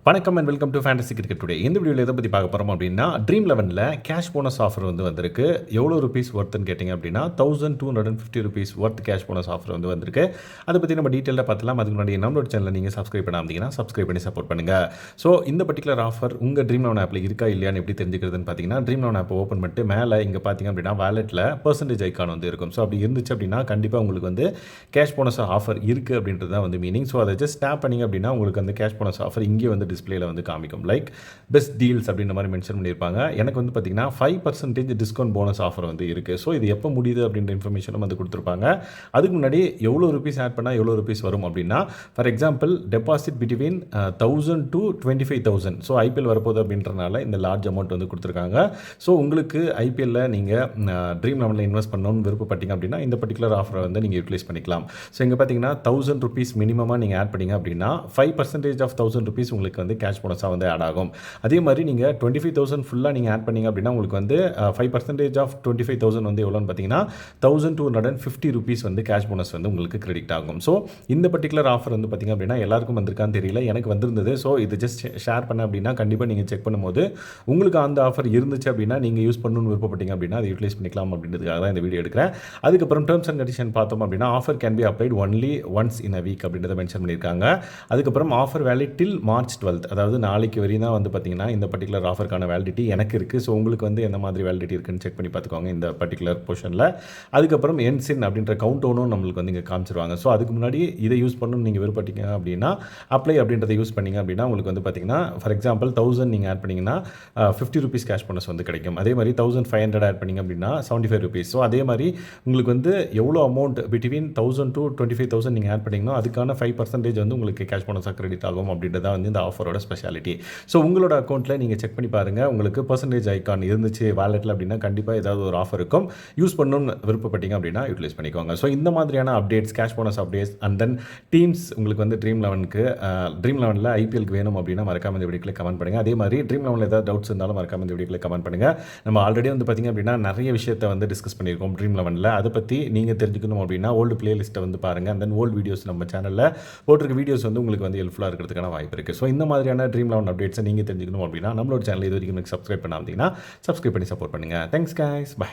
வணக்கம் and welcome to fantasy cricket today. இந்த வீடியோவில் எதை பற்றி பார்க்க போகிறோம் அப்படின்னா, ட்ரீம் லெவனில் கேஷ் போனஸ் ஆஃபர் வந்திருக்கு. எவ்வளோ ருபீஸ் ஒர்த்துன்னு கேட்டிங்க அப்படின்னா, ₹1250 ஒர்த் கேஷ் போனஸ் ஆஃபர் வந்திருக்கு. அதை பற்றி நம்ம டீட்டெயிலாக பார்த்துலாம். அதுக்கு முன்னாடி நம்மளோட சேனலில் நீங்கள் சப்ஸ்கிரைப் பண்ணாமல் சப்ஸ்கிரைப் பண்ணி சப்போர்ட் பண்ணுங்கள். ஸோ இந்த பர்டிகுலர் ஆஃபர் உங்கள் ட்ரீம் லெவன் ஆப்பில் இருக்கா இல்லையான்னு எப்படி தெரிஞ்சுக்கிறதுன்னு பார்த்தீங்கன்னா, ட்ரீம் லெவன் ஆப்பை ஓப்பன் பண்ணிட்டு மேலே இங்கே பார்த்தீங்க அப்படின்னா வேலெட்டில் பர்சன்டேஜ் ஐக்கான் இருக்கும். ஸோ அப்படி இருந்துச்சு அப்படின்னா கண்டிப்பாக உங்களுக்கு கேஷ் போனஸ் ஆஃபர் இருக்குது அப்படின்றது தான் மீனிங். ஸோ அதை ஜஸ்ட் டேப் பண்ணிங்க அப்படின்னா உங்களுக்கு கேஷ் போனஸ் ஆஃபர் இங்கே டிஸ்பிளேல காமிக்கும். லைக் பெஸ்ட் டீல்ஸ் அப்படின்ற மாதிரி மென்ஷன் பண்ணியிருப்பாங்க. எனக்கு பார்த்தீங்கன்னா 5% டிஸ்கவுண்ட் போனஸ் ஆஃபர் இருக்குது. ஸோ இது எப்போ முடியுது அப்படின்ற இன்ஃபர்மேஷனும் கொடுத்துருப்பாங்க. அதுக்கு முன்னாடி எவ்வளோ ருபீஸ் ஆட் பண்ணால் எவ்வளோ ருபீஸ் வரும் அப்படின்னா, for example deposit between 1000 to 25,000. So IPL வரப்போகுது அப்படின்றனால இந்த லார்ஜ் அமௌண்ட் கொடுத்துருக்காங்க. ஸோ உங்களுக்கு ஐபிஎல்ல நீங்கள் ட்ரீம் லெவனில் இன்வெஸ்ட் பண்ணணும்னு விருப்பப்பட்டீங்க அப்படின்னா இந்த பர்டிகுலர் ஆஃபரை நீங்கள் யூட்டிலைஸ் பண்ணிக்கலாம். ஸோ இங்கே பார்த்தீங்கன்னா ₹1000 மினிமமாக நீங்கள் ஆட் பண்ணிங்க அப்படின்னா 5% ஆஃப் ₹1000 உங்களுக்கு கேஷ் போனஸாக ஆட் ஆகும். அதே மாதிரி நீங்கள் 25,000 ஃபுல்லாக நீங்கள் ஆட் பண்ணிங்க அப்படின்னா உங்களுக்கு 5% ஆஃப் 25,000 எவ்வளோன்னு பார்த்தீங்கன்னா ₹1,250 கேஷ் போனஸ் உங்களுக்கு கிரெடிட் ஆகும். ஸோ இந்த பர்டிகுலர் ஆஃபர் பார்த்தீங்க அப்படின்னா எல்லாருக்கும் வந்திருக்கான்னு தெரியல, எனக்கு வந்திருந்தது. ஸோ இது ஜஸ்ட் ஷேர் பண்ண அப்படின்னா கண்டிப்பாக நீங்கள் செக் பண்ணும்போது உங்களுக்கு அந்த ஆஃபர் இருந்துச்சு அப்படின்னா நீங்கள் யூஸ் பண்ணணும்னு விருப்பப்பட்டீங்க அப்படின்னா அதை யூட்டிலைஸ் பண்ணிக்கலாம் அப்படின்றதுக்காக தான் இந்த வீடியோ எடுக்கிறேன். அதுக்கப்புறம் டேர்ம்ஸ் அண்ட் கண்டிஷன் பார்த்தோம் அப்படின்னா offer can be applied only once in a week அப்படின்றத மென்ஷன் பண்ணியிருக்காங்க. அதுக்கப்புறம் ஆஃபர் வேலிட் டில் March 12th, அதாவது நாளைக்கு வரையும் தான் பார்த்தீங்கன்னா இந்த பர்டிகுலர் ஆஃபருக்கான வேலிடிட்டி எனக்கு இருக்குது. ஸோ உங்களுக்கு எந்த மாதிரி வேலிடிட்டி இருக்குன்னு செக் பண்ணி பார்த்துக்கோங்க இந்த பர்டிகுலர் போர்ஷனில். அதுக்கப்புறம் என்சின் அப்படின்ற கவுண்ட் டவுனும் நம்மளுக்கு இங்கே காமிச்சிருவாங்க. ஸோ அதுக்கு முன்னாடி இதை யூஸ் பண்ணணும்னு நீங்கள் விருப்பப்பட்டீங்க அப்படின்னா அப்ளை அப்படின்றத யூஸ் பண்ணிங்க அப்படின்னா உங்களுக்கு பார்த்தீங்கன்னா ஃபார் எக்ஸாம்பிள் 1000 நீங்கள் ஆட் பண்ணிங்கன்னா ₹50 கேஷ் போனஸ் கிடைக்கும். அதே மாதிரி 1500 ஆட் பண்ணிங்க அப்படின்னா ₹75. ஸோ அதே மாதிரி உங்களுக்கு எவ்வளோ அமௌண்ட் பிட்வீன் 1000 to 25,000 நீங்கள் ஆட் பண்ணிங்கன்னா அதுக்கான 5% உங்களுக்கு கேஷ் போனஸாக கிரெடிட் ஆகும் அப்படின்றத இந்த ஆஃபரோட ஸ்பெஷாலிட்டி. ஸோ உங்களோட அக்கௌண்ட்டில் நீங்கள் செக் பண்ணி பாருங்கள், உங்களுக்கு பர்சன்டேஜ் ஐக்கான் இருந்துச்சு வாலெட்டில் அப்படின்னா கண்டிப்பாக ஏதாவது ஒரு ஆஃபர் இருக்கும். யூஸ் பண்ணணும்னு விருப்பப்பட்டீங்க அப்படின்னா யூட்டிலைஸ் பண்ணிக்கோங்க. ஸோ இந்த மாதிரியான updates, cash bonus updates and then teams உங்களுக்கு ட்ரீம் லெவனில் ஐபிஎல்க்கு வேணும் அப்படின்னா மறக்காம இந்த வீடியோக்களை கமெண்ட் பண்ணுங்கள். அதே மாதிரி ட்ரீம் லெவனில் ஏதாவது டவுட்ஸ் இருந்தாலும் மறக்காம இந்த வீடியோக்களை கமெண்ட் பண்ணுங்கள். நம்ம ஆல்ரெடி பார்த்தீங்க அப்படின்னா நிறைய விஷயத்தை டிஸ்கஸ் பண்ணியிருக்கோம் ட்ரீம் லெவனில். அதை பற்றி நீங்கள் தெரிஞ்சுக்கணும் அப்படின்னா ஓல்டு பிளேலிஸ்ட்டை பாருங்கள். அண்ட் தென் ஓல்டு வீடியோஸ் நம்ம சேனலில் போட்டிருக்க வீடியோஸ் உங்களுக்கு ஹெல்ப்ஃபுல்லாக இருக்கிறதுக்கான வாய்ப்பு இருக்குது. ஸோ இந்த மாதிரியான ட்ரீம் லெவன் அப்டேட்ஸை நீங்கள் தெரிஞ்சுக்கணும் அப்படின்னா நம்மளோட சேனல் இது வரைக்கும் சப்ஸ்கிரைப் பண்ணாமல் சப்ஸ்கிரைப் பண்ணி சப்போர்ட் பண்ணுங்கள். Thanks guys, by.